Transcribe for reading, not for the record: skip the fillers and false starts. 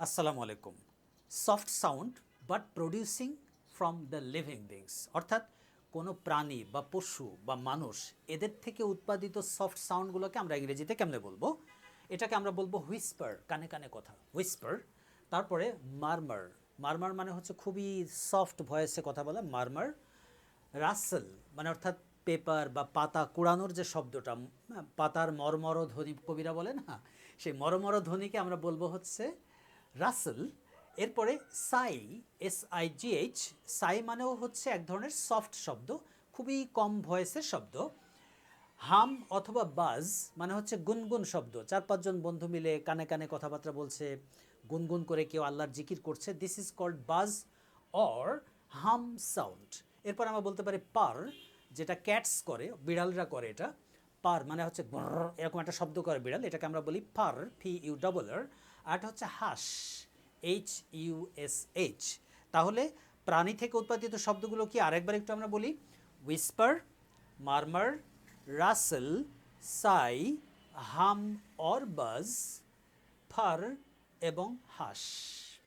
আসসালামু আলাইকুম। Soft sound but producing from the living beings, অর্থাৎ কোনো প্রাণী বা পশু বা মানুষ এদের থেকে উৎপাদিত সফট সাউন্ডগুলোকে আমরা ইংরেজিতে কেমনে বলবো? এটাকে আমরা বলবো হুইসপার, কানে কানে কথা, হুইসপার। তারপরে মারমার, মারমার মানে হচ্ছে খুবই সফট ভয়েসে কথা বলা, মারমার। রাসেল মানে অর্থাৎ পেপার বা পাতা কুড়ানোর যে শব্দটা, পাতার মরমর ধ্বনি কবিরা বলে না, সেই মরমর ধ্বনিকে আমরা বলবো হচ্ছে রাসেল। এরপরে সাই, SIGH, সাই মানেও হচ্ছে এক ধরনের সফট শব্দ, খুবই কম ভয়েসের শব্দ। হাম অথবা বাজ মানে হচ্ছে গুনগুন শব্দ, চার পাঁচজন বন্ধু মিলে কানে কানে কথাবার্তা বলছে, গুনগুন করে কেউ আল্লাহর জিকির করছে, দিস ইজ কল্ড বাজ অর হাম সাউন্ড। এরপর আমরা বলতে পারি পার, যেটা ক্যাটস করে, বিড়ালরা করে এটা। পার মানে হচ্ছে এরকম একটা শব্দ করে বিড়াল, এটাকে আমরা বলি পার, PURR। আর এটা হচ্ছে হাস, HUSH। তাহলে প্রাণী থেকে উৎপাদিত শব্দগুলো কি আরেকবার একটু আমরা বলি? হুইসপার, মারমার, রাসেল, সাই, হাম অর বাজ, ফার এবং হাস।